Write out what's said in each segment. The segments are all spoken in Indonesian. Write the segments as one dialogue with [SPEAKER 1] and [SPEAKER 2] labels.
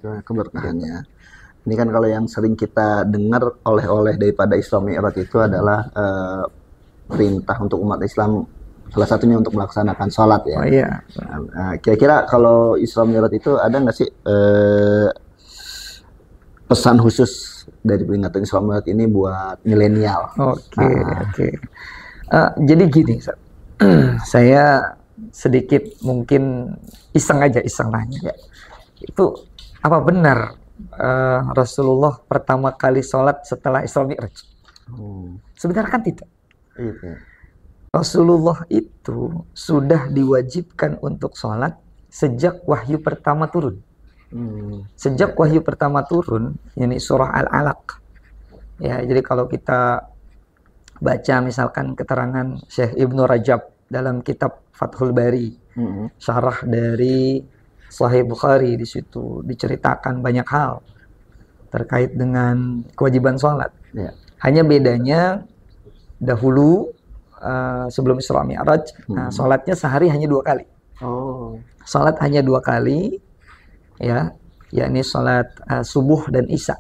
[SPEAKER 1] keberkahannya. Ini kan kalau yang sering kita dengar oleh-oleh daripada Isra Mi'raj itu adalah perintah untuk umat Islam, salah satunya untuk melaksanakan sholat ya.
[SPEAKER 2] Oh iya.
[SPEAKER 1] Kira-kira kalau Isra Mi'raj itu ada nggak sih pesan khusus dari peringatan Isra Mi'raj ini buat milenial?
[SPEAKER 2] Oke. Jadi gini, saya sedikit mungkin iseng nanya.
[SPEAKER 1] Ya.
[SPEAKER 2] Itu apa benar Rasulullah pertama kali sholat setelah Isra Mi'raj? Sebenarnya kan tidak.
[SPEAKER 1] Itu.
[SPEAKER 2] Rasulullah itu sudah diwajibkan untuk sholat sejak wahyu pertama turun. Sejak wahyu pertama turun, ini surah Al-Alaq. Ya, jadi kalau kita baca misalkan keterangan Syekh Ibnu Rajab dalam kitab Fathul Bari, syarah dari Sahih Bukhari, di situ diceritakan banyak hal terkait dengan kewajiban sholat. Ya. Hanya bedanya dahulu sebelum Isra Mi'raj, sholatnya sehari hanya 2 kali. Sholat hanya 2 kali, ya, yakni sholat subuh dan isya.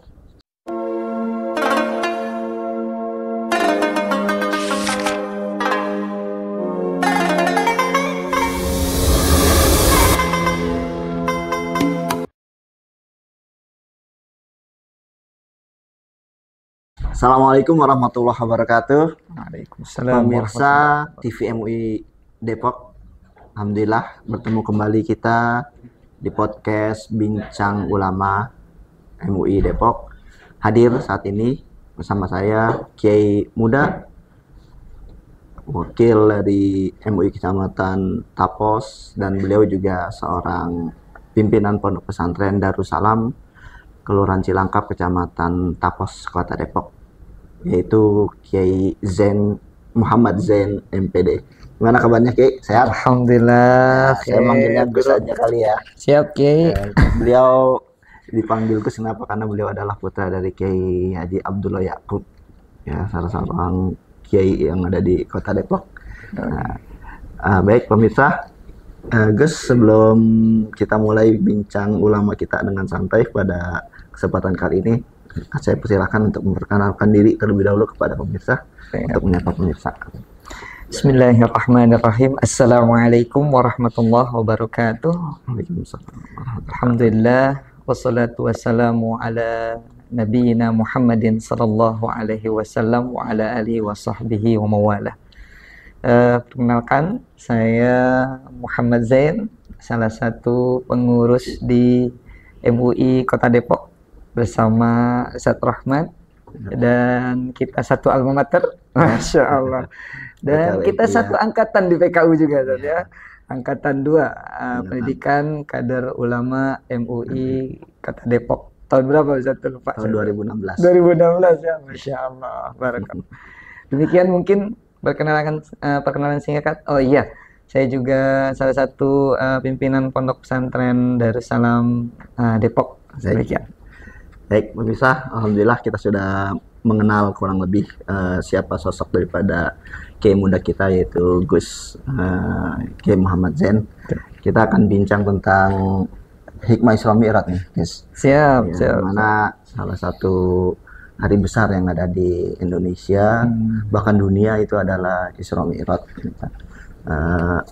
[SPEAKER 1] Assalamualaikum warahmatullahi wabarakatuh.
[SPEAKER 2] Waalaikumsalam.
[SPEAKER 1] Pemirsa TV MUI Depok, alhamdulillah bertemu kembali kita di podcast Bincang Ulama MUI Depok. Hadir saat ini bersama saya Kiai Muda, wakil dari MUI Kecamatan Tapos, dan beliau juga seorang pimpinan Pondok Pesantren Darussalam Kelurahan Cilangkap, Kecamatan Tapos, Kota Depok, yaitu Kiai Zain Muhammad Zain MPD. Gimana kabarnya, Kiai? Sehat?
[SPEAKER 2] Alhamdulillah.
[SPEAKER 1] Saya manggilnya Gus aja kali ya.
[SPEAKER 2] Siap, Kiai.
[SPEAKER 1] Beliau dipanggil Gus kenapa? Karena beliau adalah putra dari Kiai Haji Abdullah Yakub, ya, salah seorang kiai yang ada di Kota Depok. Baik pemirsa, Gus, sebelum kita mulai bincang ulama kita dengan santai pada kesempatan kali ini, saya persilakan untuk memperkenalkan diri terlebih dahulu kepada pemirsa, untuk menyapa pemirsa.
[SPEAKER 2] Bismillahirrahmanirrahim. Assalamualaikum warahmatullahi wabarakatuh.
[SPEAKER 1] Waalaikumsalam.
[SPEAKER 2] Alhamdulillah, wassalatu wassalamu ala nabiyina Muhammadin sallallahu alaihi wasallam wa ala alihi wa sahbihi wa mawalah. Perkenalkan, saya Muhammad Zain, salah satu pengurus di MUI Kota Depok bersama Ustaz Rahmat, dan kita satu alma mater, Masya Allah, dan kita satu angkatan di PKU juga, ya. Angkatan 2 Pendidikan Kader Ulama MUI Kota Depok. Tahun berapa Ustaz? Lupa.
[SPEAKER 1] Tahun 2016.
[SPEAKER 2] 2016 ya, Masya Allah, barakallah. Demikian mungkin perkenalan singkat. Oh iya, saya juga salah satu pimpinan Pondok Pesantren Darussalam Depok. Demikian.
[SPEAKER 1] Baik, pemirsa, alhamdulillah kita sudah mengenal kurang lebih siapa sosok daripada Kiai muda kita, yaitu Gus Kiai Muhammad Zain. Kita akan bincang tentang hikmah Isra Mi'raj nih, guys.
[SPEAKER 2] Siap.
[SPEAKER 1] Mana salah satu hari besar yang ada di Indonesia, bahkan dunia, itu adalah Isra Mi'raj.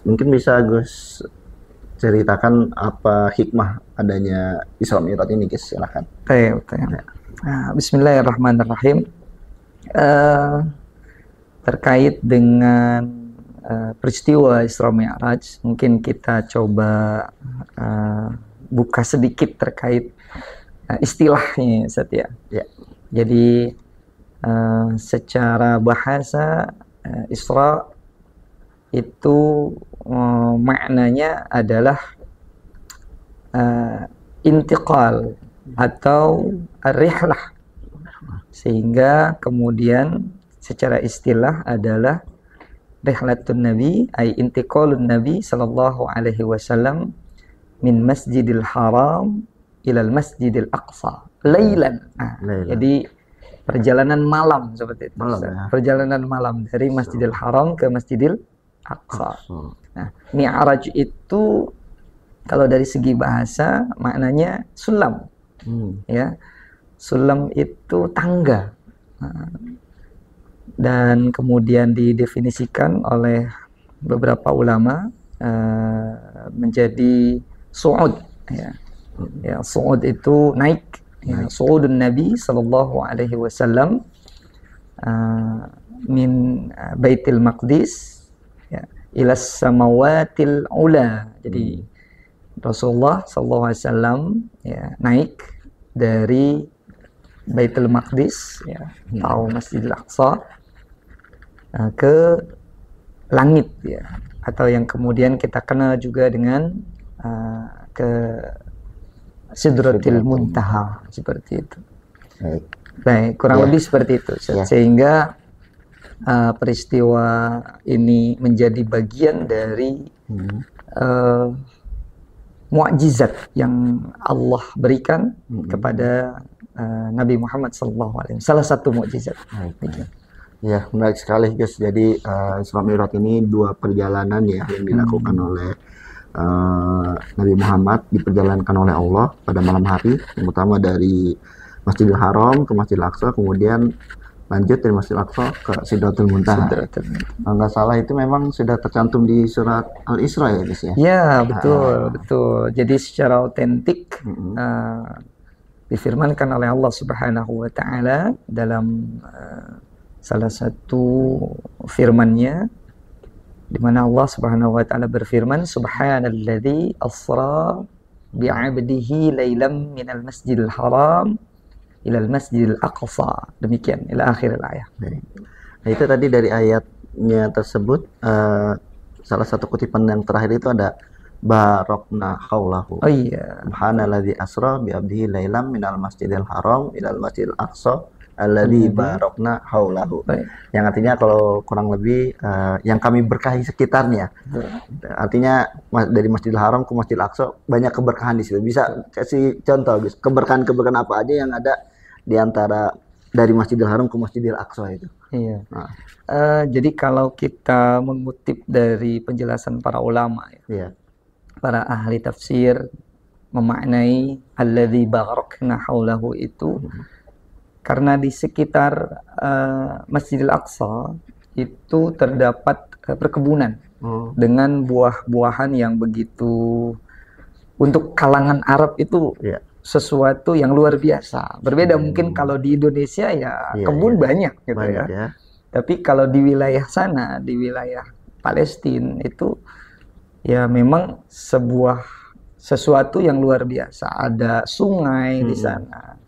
[SPEAKER 1] Mungkin bisa Gus ceritakan apa hikmah adanya Isra Mi'raj ini, guys, silakan.
[SPEAKER 2] Baik. Bismillahirrahmanirrahim. Terkait dengan peristiwa Isra Mi'raj, mungkin kita coba buka sedikit terkait istilahnya, Ustaz, ya. Jadi secara bahasa Isra itu maknanya adalah intiqal atau rihlah, sehingga kemudian secara istilah adalah rihlatun Nabi, ay intiqalun Nabi sallallahu alaihi wasallam min Masjidil Haram ilal Masjidil Aqsa lailan. Jadi perjalanan malam seperti itu. Perjalanan malam dari Masjidil Haram ke Masjidil Aqsa. Nah, Mi'raj itu kalau dari segi bahasa maknanya sulam. Ya, sulam itu tangga. Dan kemudian didefinisikan oleh beberapa ulama menjadi su'ud. Ya, su'ud itu naik. Ya, su'udun Nabi sallallahu alaihi wasallam min Baitul Maqdis ya, ila samawatil ula. Jadi Rasulullah sallallahu alaihi wasallam ya naik dari Baitul Maqdis ya, atau Masjidil Aqsa ke langit ya, atau yang kemudian kita kenal juga dengan ke Sidratil Muntaha, seperti itu. Baik, kurang lebih seperti itu. Sehingga peristiwa ini menjadi bagian dari mukjizat yang Allah berikan kepada Nabi Muhammad SAW. Salah satu mukjizat.
[SPEAKER 1] Ya, menarik sekali guys. Jadi Isra Mi'raj ini 2 perjalanan ya yang dilakukan oleh Nabi Muhammad, diperjalankan oleh Allah pada malam hari, yang utama dari Masjidil Haram ke Masjidil Aqsa, kemudian lanjut dari Masjidil Aqsa ke Sidratul Muntaha. Kalau nggak salah itu memang sudah tercantum di surat Al-Isra ya guys ya?
[SPEAKER 2] Ya, betul. Jadi secara otentik difirmankan oleh Allah Subhanahu wa taala dalam salah satu firman-Nya, di mana Allah Subhanahu wa taala berfirman, subhanalladzi asra bi'abdihi lailam minal masjidil haram ilal masjidil aqsa. Demikian ila akhir ayat.
[SPEAKER 1] Nah, itu tadi dari ayatnya tersebut salah satu kutipan yang terakhir itu ada barokna haulahu.
[SPEAKER 2] Oh iya.
[SPEAKER 1] Subhanalladzi asra bi'abdihi lailam minal masjidil haram ilal masjidil aqsa alladzi barokna haulahu. Yang artinya kalau kurang lebih yang kami berkahi sekitarnya. Artinya dari Masjidil Haram ke Masjidil Aqsa banyak keberkahan di situ. Bisa kasih contoh guys, keberkahan apa aja yang ada di antara dari Masjidil Haram ke Masjidil Aqsa itu.
[SPEAKER 2] Iya. Jadi kalau kita mengutip dari penjelasan para ulama ya, para ahli tafsir memaknai alladzi barakna haulahu itu karena di sekitar Masjidil Aqsa itu terdapat perkebunan dengan buah-buahan yang begitu, untuk kalangan Arab itu sesuatu yang luar biasa. Berbeda mungkin kalau di Indonesia ya kebun banyak gitu ya. Tapi kalau di wilayah sana, di wilayah Palestina itu ya memang sesuatu yang luar biasa. Ada sungai di sana.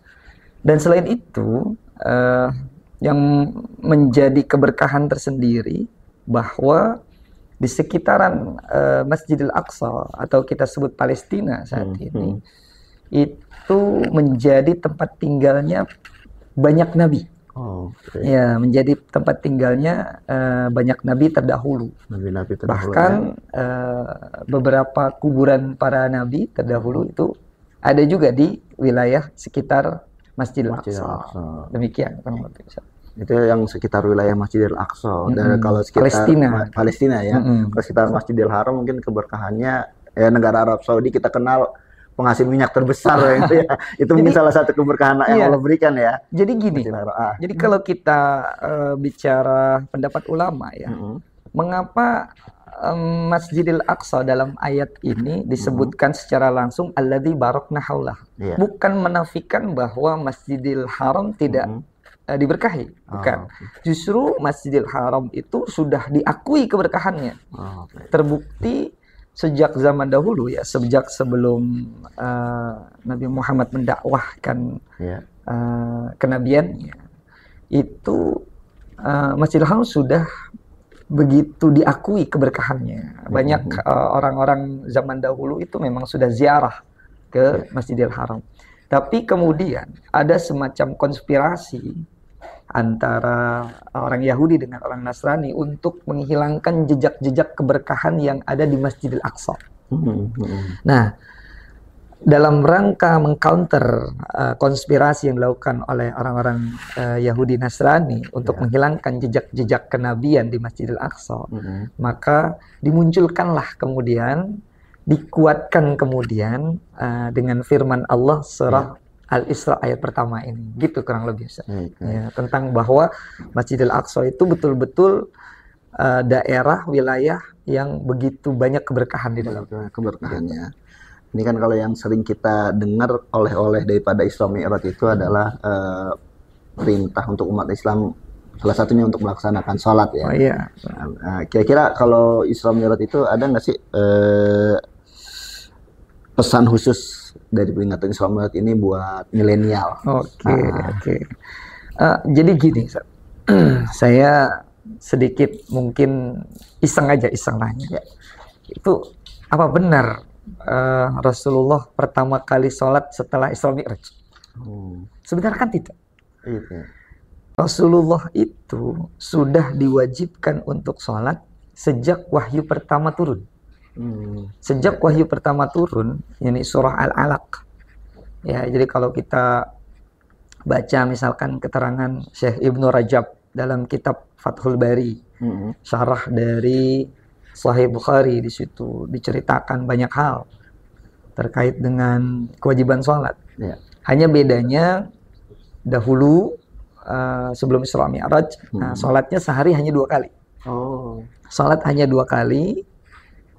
[SPEAKER 2] Dan selain itu, yang menjadi keberkahan tersendiri bahwa di sekitaran Masjidil Aqsa atau kita sebut Palestina saat ini, itu menjadi tempat tinggalnya banyak nabi. Ya, menjadi tempat tinggalnya banyak nabi terdahulu. Bahkan beberapa kuburan para nabi terdahulu itu ada juga di wilayah sekitar Masjidil Aqsa. Demikian kurang lebih.
[SPEAKER 1] Itu yang sekitar wilayah Masjidil Aqsa. Dan kalau sekitar Palestina ya. Kalau sekitar Masjidil Haram mungkin keberkahannya ya, negara Arab Saudi kita kenal penghasil minyak terbesar ya, itu ya. Itu mungkin salah satu keberkahan yang Allah berikan ya.
[SPEAKER 2] Jadi gini. Jadi kalau kita bicara pendapat ulama ya. Mengapa Masjidil Aqsa dalam ayat ini disebutkan secara langsung alladzi barakna haulah. Bukan menafikan bahwa Masjidil Haram tidak diberkahi, bukan. Justru Masjidil Haram itu sudah diakui keberkahannya. Terbukti sejak zaman dahulu ya, sejak sebelum Nabi Muhammad mendakwahkan kenabiannya. Itu Masjidil Haram sudah begitu diakui keberkahannya. Banyak orang-orang zaman dahulu itu memang sudah ziarah ke Masjidil Haram. Tapi kemudian ada semacam konspirasi antara orang Yahudi dengan orang Nasrani untuk menghilangkan jejak-jejak keberkahan yang ada di Masjidil Aqsa. Nah, dalam rangka mengcounter konspirasi yang dilakukan oleh orang-orang Yahudi Nasrani untuk menghilangkan jejak-jejak kenabian di Masjidil Aqsa, maka dimunculkanlah kemudian, dikuatkan kemudian dengan firman Allah surah Al-Isra ayat pertama ini, gitu kurang lebih. Ya, tentang bahwa Masjidil Aqsa itu betul-betul daerah wilayah yang begitu banyak keberkahan di dalam
[SPEAKER 1] keberkahannya. Ini kan kalau yang sering kita dengar oleh-oleh daripada Isra Mi'raj itu adalah perintah untuk umat Islam, salah satunya untuk melaksanakan sholat ya.
[SPEAKER 2] Oh iya.
[SPEAKER 1] Kira-kira kalau Isra Mi'raj itu ada nggak sih pesan khusus dari peringatan Isra Mi'raj ini buat milenial?
[SPEAKER 2] Oke. Jadi gini, saya sedikit mungkin iseng nanya.
[SPEAKER 1] Ya.
[SPEAKER 2] Itu apa benar Rasulullah pertama kali sholat setelah Isra Mi'raj? Sebenarnya kan tidak. Rasulullah itu sudah diwajibkan untuk sholat sejak wahyu pertama turun. Sejak wahyu pertama turun, ini surah Al-Alaq. Ya, jadi kalau kita baca misalkan keterangan Syekh Ibnu Rajab dalam kitab Fathul Bari, syarah dari Sahih Bukhari, di situ diceritakan banyak hal terkait dengan kewajiban sholat. Ya. Hanya bedanya dahulu sebelum Isra Mi'raj, sholatnya sehari hanya 2 kali. Sholat hanya 2 kali,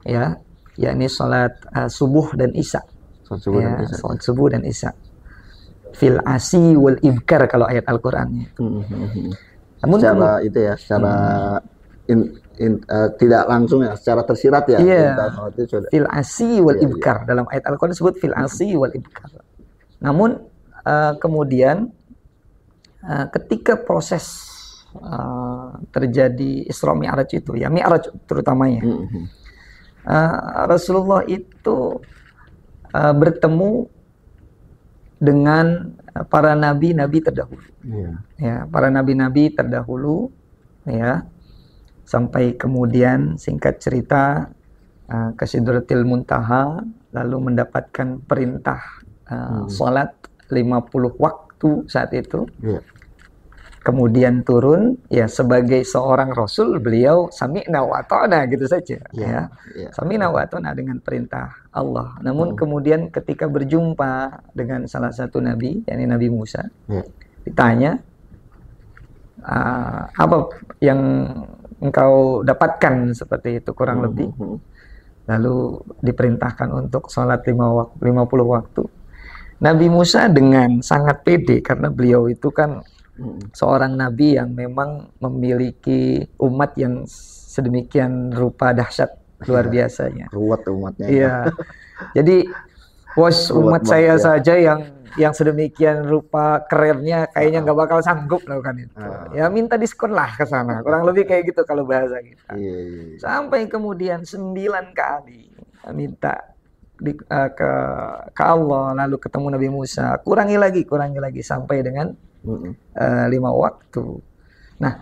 [SPEAKER 2] ya, yakni sholat subuh dan isya. Sholat subuh dan isya. Fil asi wal ibkar kalau ayat Al-Qur'annya. Namun
[SPEAKER 1] secara itu ya, secara tidak langsung ya, secara tersirat ya.
[SPEAKER 2] Iya. Fil asi wal ibkar, dalam ayat Al-Qur'an disebut fil asi wal ibkar. Namun kemudian ketika proses terjadi Isra Mi'raj itu, ya Mi'raj terutamanya, Rasulullah itu bertemu dengan para nabi-nabi terdahulu. Ya, para nabi-nabi terdahulu, ya, sampai kemudian singkat cerita ke Sidratil Muntaha, lalu mendapatkan perintah sholat 50 waktu saat itu. Kemudian turun, ya sebagai seorang rasul beliau sami'na wa ta'na gitu saja, ya. Sami'na wa ta'na dengan perintah Allah. Namun kemudian ketika berjumpa dengan salah satu nabi, yakni Nabi Musa, ditanya, apa yang engkau dapatkan seperti itu kurang lebih. Lalu diperintahkan untuk sholat 50 waktu. Nabi Musa dengan sangat pede, karena beliau itu kan seorang nabi yang memang memiliki umat yang sedemikian rupa dahsyat, luar biasanya.
[SPEAKER 1] Ruwet umatnya.
[SPEAKER 2] Iya. Jadi umat saya saja yang sedemikian rupa kerennya kayaknya nggak bakal sanggup lakukan itu. Ya minta diskon lah ke sana. Kurang lebih kayak gitu kalau bahasa kita. Sampai kemudian 9 kali minta ke Allah, lalu ketemu Nabi Musa, kurangi lagi sampai dengan 5 waktu. Nah,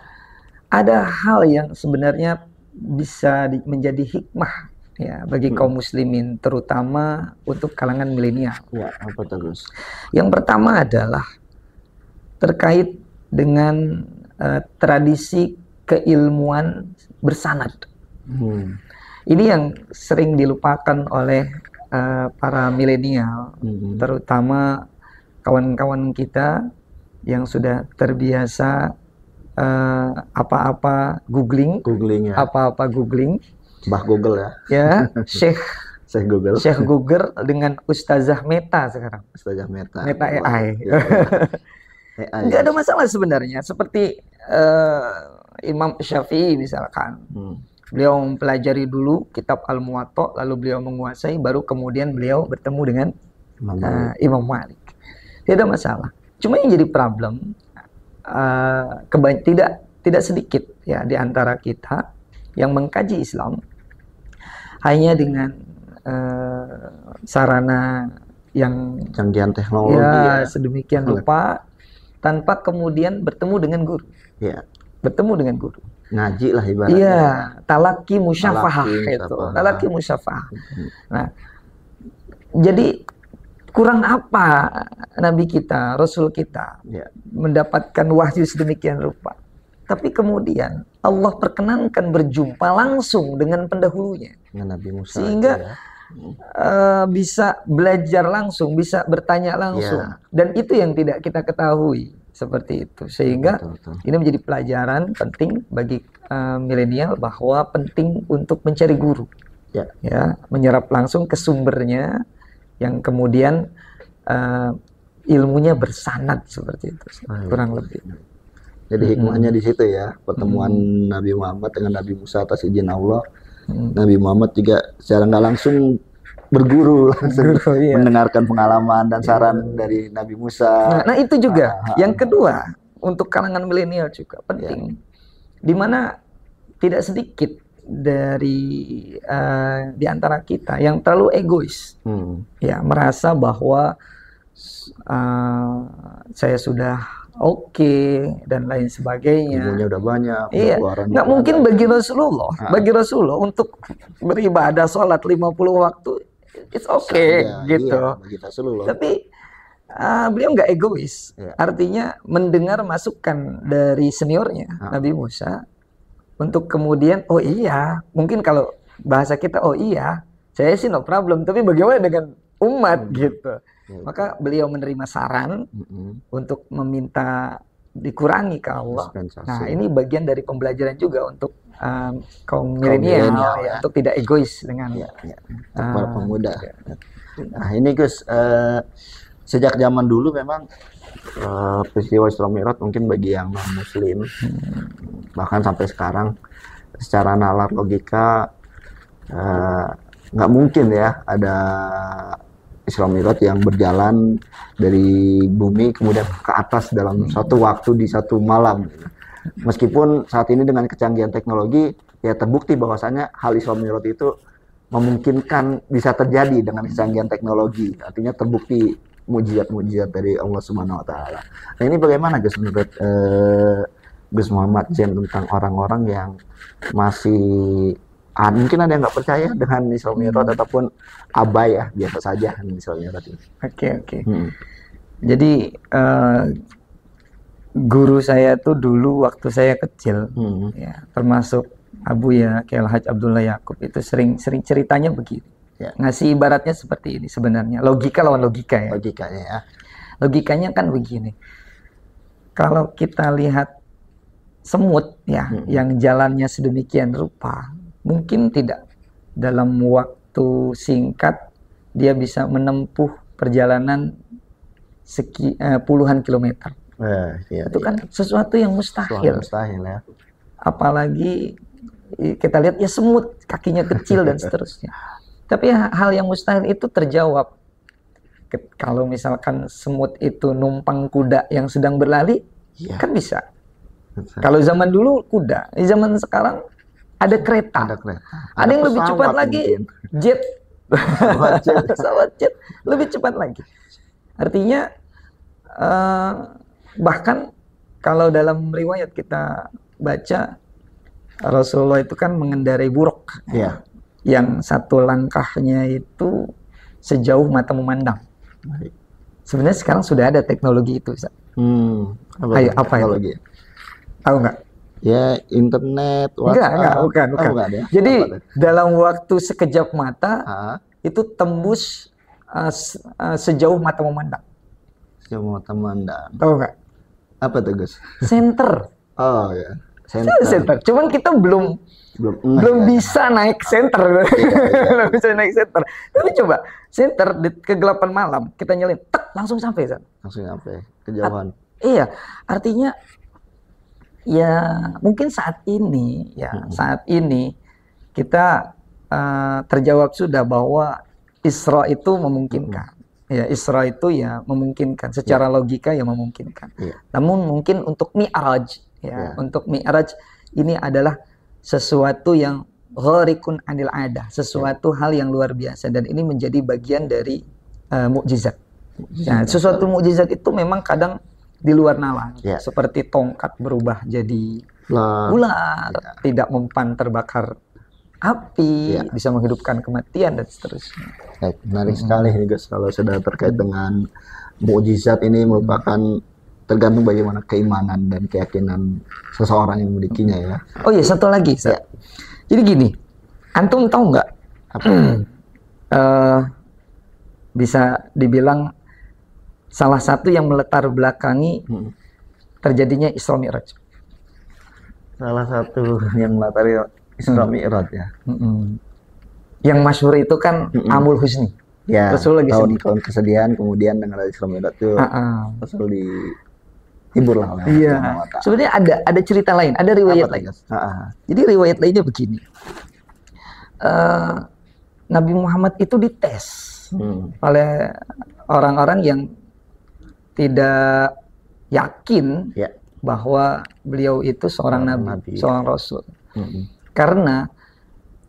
[SPEAKER 2] ada hal yang sebenarnya bisa menjadi hikmah ya bagi kaum muslimin, terutama untuk kalangan milenial.
[SPEAKER 1] Ya, apa terus?
[SPEAKER 2] Yang pertama adalah terkait dengan tradisi keilmuan bersanad. Ini yang sering dilupakan oleh para milenial, terutama kawan-kawan kita yang sudah terbiasa apa-apa googling ya. Apa-apa googling.
[SPEAKER 1] Mbah Google ya.
[SPEAKER 2] Ya, Syekh
[SPEAKER 1] Google.
[SPEAKER 2] Syekh Google dengan Ustazah Meta sekarang.
[SPEAKER 1] Ustazah Meta.
[SPEAKER 2] Meta AI.
[SPEAKER 1] AI.
[SPEAKER 2] Nggak ada masalah sebenarnya. Seperti Imam Syafi'i misalkan. Beliau mempelajari dulu kitab Al-Muwatta, lalu beliau menguasai, baru kemudian beliau bertemu dengan Imam Malik. Tidak ada masalah. Cuma yang jadi problem, tidak sedikit ya di antara kita yang mengkaji Islam hanya dengan sarana yang
[SPEAKER 1] canggihan teknologi
[SPEAKER 2] ya sedemikian rupa, tanpa kemudian bertemu dengan guru.
[SPEAKER 1] Ya.
[SPEAKER 2] Bertemu dengan guru.
[SPEAKER 1] Ngaji lah ibaratnya.
[SPEAKER 2] Iya, talaki musyafahah itu. Talaki musyafahah. Nah, jadi kurang apa Nabi kita, Rasul kita mendapatkan wahyu sedemikian rupa. Tapi kemudian Allah perkenankan berjumpa langsung dengan pendahulunya.
[SPEAKER 1] Dengan Nabi Musa.
[SPEAKER 2] Sehingga bisa belajar langsung, bisa bertanya langsung, dan itu yang tidak kita ketahui seperti itu, sehingga ini menjadi pelajaran penting bagi milenial bahwa penting untuk mencari guru, ya, menyerap langsung ke sumbernya, yang kemudian ilmunya bersanad seperti itu, kurang lebih.
[SPEAKER 1] Jadi hikmahnya di situ ya, pertemuan Nabi Muhammad dengan Nabi Musa atas izin Allah. Nabi Muhammad juga secara nggak langsung berguru, langsung mendengarkan pengalaman dan saran dari Nabi Musa.
[SPEAKER 2] Nah itu juga. Yang kedua, untuk kalangan milenial juga penting, dimana tidak sedikit dari di antara kita yang terlalu egois, ya, merasa bahwa saya sudah dan lain sebagainya.
[SPEAKER 1] Ilmunya udah banyak.
[SPEAKER 2] Iya. Nggak mungkin bagi Rasulullah. Bagi Rasulullah untuk beribadah sholat 50 waktu, it's gitu.
[SPEAKER 1] Iya, bagi Rasulullah.
[SPEAKER 2] Tapi beliau nggak egois. Artinya mendengar masukan dari seniornya, Nabi Musa, untuk kemudian, mungkin kalau bahasa kita, saya sih no problem. Tapi bagaimana dengan umat gitu? Maka beliau menerima saran untuk meminta dikurangi ke Allah. Nah ini bagian dari pembelajaran juga untuk kaum milenial, ya, untuk tidak egois dengan
[SPEAKER 1] para pemuda. Nah ini Gus, sejak zaman dulu memang peristiwa Isra Mi'raj mungkin bagi yang non Muslim, bahkan sampai sekarang secara nalar logika nggak mungkin ya ada Isra Mi'raj yang berjalan dari bumi kemudian ke atas dalam satu waktu di satu malam. Meskipun saat ini dengan kecanggihan teknologi ya terbukti bahwasanya hal Isra Mi'raj itu memungkinkan bisa terjadi dengan kecanggihan teknologi. Artinya terbukti mukjizat-mukjizat dari Allah Subhanahu wa taala. Nah, ini bagaimana Gus menurut Gus Muhammad Zen tentang orang-orang yang masih mungkin ada yang nggak percaya dengan Isra Mi'raj ataupun abai ya, biasa saja dengan Isra Mi'raj ini.
[SPEAKER 2] Oke. Jadi guru saya tuh dulu waktu saya kecil, ya, termasuk Abu ya, Kiai Al-Hajj Abdullah Yaqub, itu sering ceritanya begini. Ngasih ibaratnya seperti ini sebenarnya. Logika lawan logika ya.
[SPEAKER 1] Logikanya ya.
[SPEAKER 2] Logikanya kan begini. Kalau kita lihat semut ya, yang jalannya sedemikian rupa, mungkin tidak dalam waktu singkat dia bisa menempuh perjalanan puluhan kilometer. Itu kan sesuatu yang mustahil.
[SPEAKER 1] Mustahil ya.
[SPEAKER 2] Apalagi kita lihat ya semut, kakinya kecil dan seterusnya. Tapi hal yang mustahil itu terjawab. Kalau misalkan semut itu numpang kuda yang sedang berlari, kan bisa. Kalau zaman dulu kuda, di zaman sekarang ada kereta. Ada yang lebih cepat lagi, jet. Pesawat jet lebih cepat lagi. Artinya bahkan kalau dalam riwayat kita baca, Rasulullah itu kan mengendarai buruk, yang satu langkahnya itu sejauh mata memandang. Sebenarnya sekarang sudah ada teknologi itu. Apa teknologi? Tahu nggak?
[SPEAKER 1] Ya internet,
[SPEAKER 2] WhatsApp. Bukan. Ya? Jadi dalam waktu sekejap mata itu tembus sejauh mata memandang.
[SPEAKER 1] Sejauh mata memandang.
[SPEAKER 2] Tahu nggak?
[SPEAKER 1] Apa tuh Gus?
[SPEAKER 2] Center.
[SPEAKER 1] Oh ya.
[SPEAKER 2] Center. Cuman kita belum bisa naik center. Belum bisa naik center. Tapi coba center di kegelapan malam kita nyalain, langsung sampai sana.
[SPEAKER 1] Langsung sampai kejauhan.
[SPEAKER 2] Iya, artinya ya mungkin saat ini kita terjawab sudah bahwa Isra itu memungkinkan. Ya, Isra itu ya memungkinkan secara logika ya memungkinkan. Namun mungkin untuk Mi'raj untuk Mi'raj ini adalah sesuatu yang gharikun anil adah, sesuatu hal yang luar biasa, dan ini menjadi bagian dari mukjizat. Nah, sesuatu mukjizat itu memang kadang di luar nalar, seperti tongkat berubah jadi ular, tidak mempan terbakar api, bisa menghidupkan kematian dan seterusnya.
[SPEAKER 1] Menarik sekali nih Gus, kalau sudah terkait dengan mukjizat ini merupakan tergantung bagaimana keimanan dan keyakinan seseorang yang memilikinya ya.
[SPEAKER 2] Oh iya, satu lagi. Jadi gini, antum tahu nggak bisa dibilang salah satu yang melatar belakangi terjadinya Isra Mi'raj.
[SPEAKER 1] Salah satu yang melatari Isra Mi'raj ya.
[SPEAKER 2] Yang masyhur itu kan Amul Husni.
[SPEAKER 1] Ya,
[SPEAKER 2] Rasul lagi
[SPEAKER 1] tahun kesedihan, kemudian dengan ada Isra Mi'raj itu Rasul dihibur lah oleh
[SPEAKER 2] Iya. Sebenarnya ada cerita lain, ada riwayat lain. Jadi riwayat lainnya begini. Nabi Muhammad itu dites oleh orang-orang yang tidak yakin bahwa beliau itu seorang nabi, seorang rasul. Karena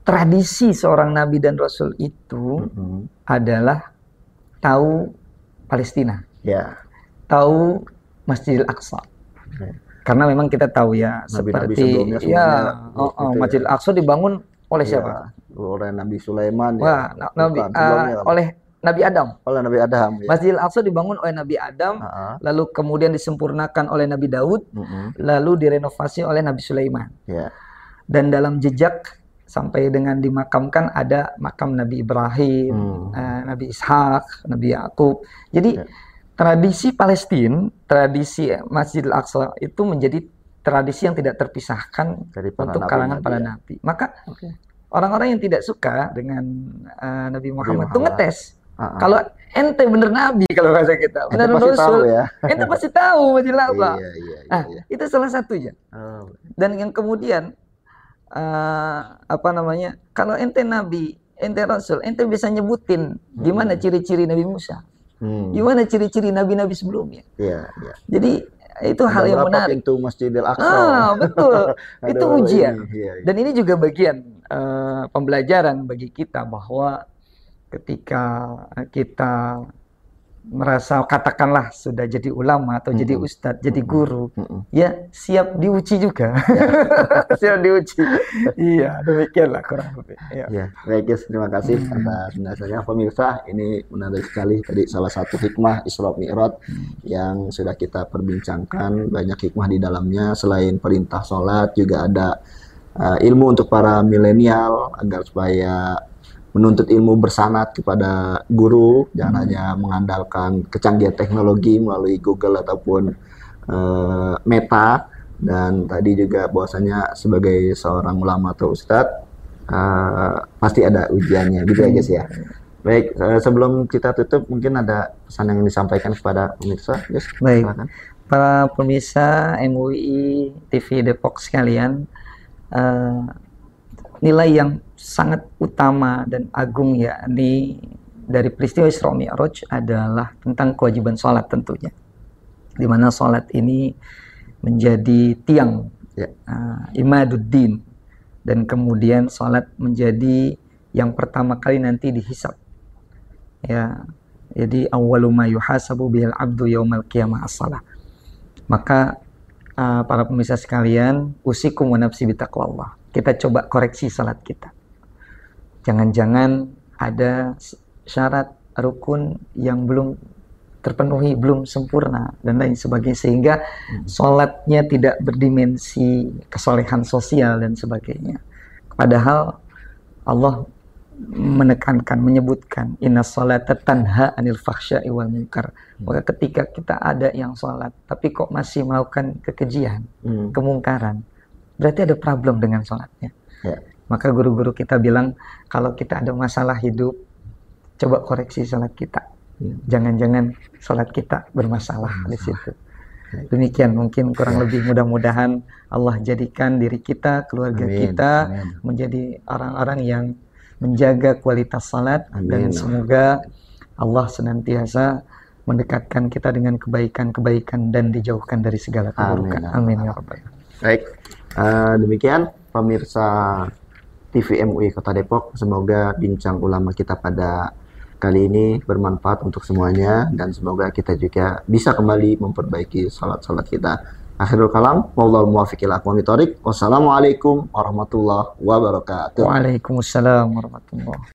[SPEAKER 2] tradisi seorang nabi dan rasul itu adalah tahu Palestina, tahu Masjidil Aqsa. Karena memang kita tahu ya, seperti Masjidil Aqsa dibangun oleh siapa?
[SPEAKER 1] Oleh Nabi Sulaiman.
[SPEAKER 2] Oleh Nabi Adam.
[SPEAKER 1] Oleh Nabi Adam.
[SPEAKER 2] Masjidil Aqsa dibangun oleh Nabi Adam, lalu kemudian disempurnakan oleh Nabi Daud, lalu direnovasi oleh Nabi Sulaiman. Dan dalam jejak sampai dengan dimakamkan ada makam Nabi Ibrahim, Nabi Ishak, Nabi Yakub. Jadi tradisi Palestina, tradisi Masjidil Aqsa itu menjadi tradisi yang tidak terpisahkan untuk kalangan para nabi. Maka orang-orang yang tidak suka dengan Nabi Muhammad itu ngetes. Kalau ente bener nabi, kalau bahasa kita bener rasul, ente pasti tahu Masjidil Aqsa. Itu salah satunya. Dan yang kemudian kalau ente nabi, ente rasul, ente bisa nyebutin gimana ciri-ciri Nabi Musa, gimana ciri-ciri nabi-nabi sebelumnya. Jadi itu hal yang menarik.
[SPEAKER 1] Itu Masjidil Aqsa.
[SPEAKER 2] Betul. Itu ujian. Dan ini juga bagian pembelajaran bagi kita bahwa ketika kita merasa katakanlah sudah jadi ulama atau jadi ustadz, jadi guru, ya siap diuji juga. Siap diuji. Iya, demikianlah kurang lebih.
[SPEAKER 1] Baik guys, terima kasih atas penjelasannya pemirsa. Ini menarik sekali tadi salah satu hikmah Isra Mi'raj yang sudah kita perbincangkan. Banyak hikmah di dalamnya, selain perintah sholat juga ada ilmu untuk para milenial agar supaya menuntut ilmu bersanad kepada guru, jangan hanya mengandalkan kecanggihan teknologi melalui Google ataupun Meta. Dan tadi juga bahwasanya sebagai seorang ulama atau ustadz pasti ada ujiannya, gitu ya guys ya. Baik, sebelum kita tutup mungkin ada pesan yang disampaikan kepada pemirsa, guys.
[SPEAKER 2] Baik, silakan. Para pemirsa MUI TV Depok sekalian, nilai yang sangat utama dan agung yakni dari peristiwa Isra Mi'raj adalah tentang kewajiban sholat tentunya, di mana sholat ini menjadi tiang imaduddin, dan kemudian sholat menjadi yang pertama kali nanti dihisab. Jadi awwalu ma yuhasabu bihil abdu yaumal qiyamah as-shalah. Maka para pemirsa sekalian, usikum wa nafsi bitaqwallah. Kita coba koreksi salat kita. Jangan-jangan ada syarat rukun yang belum terpenuhi, belum sempurna dan lain sebagainya, sehingga salatnya tidak berdimensi kesolehan sosial dan sebagainya. Padahal Allah menekankan, menyebutkan inna sholata tanha anil fakhsya'i wal munkar. Maka ketika kita ada yang sholat tapi kok masih melakukan kekejian, kemungkaran, berarti ada problem dengan sholatnya. Maka guru-guru kita bilang, kalau kita ada masalah hidup, coba koreksi sholat kita. Jangan-jangan sholat kita bermasalah di situ. Demikian mungkin kurang lebih, mudah-mudahan Allah jadikan diri kita, keluarga kita menjadi orang-orang yang menjaga kualitas salat, dan semoga Allah senantiasa mendekatkan kita dengan kebaikan-kebaikan dan dijauhkan dari segala keburukan. Amin ya rabbal alamin.
[SPEAKER 1] Baik, demikian pemirsa TV MUI Kota Depok. Semoga bincang ulama kita pada kali ini bermanfaat untuk semuanya, dan semoga kita juga bisa kembali memperbaiki salat-salat kita. Akhirul kalam, wallahul muwaffiq ila aqwamit thoriq. Wassalamualaikum warahmatullahi wabarakatuh.
[SPEAKER 2] Waalaikumsalam warahmatullahi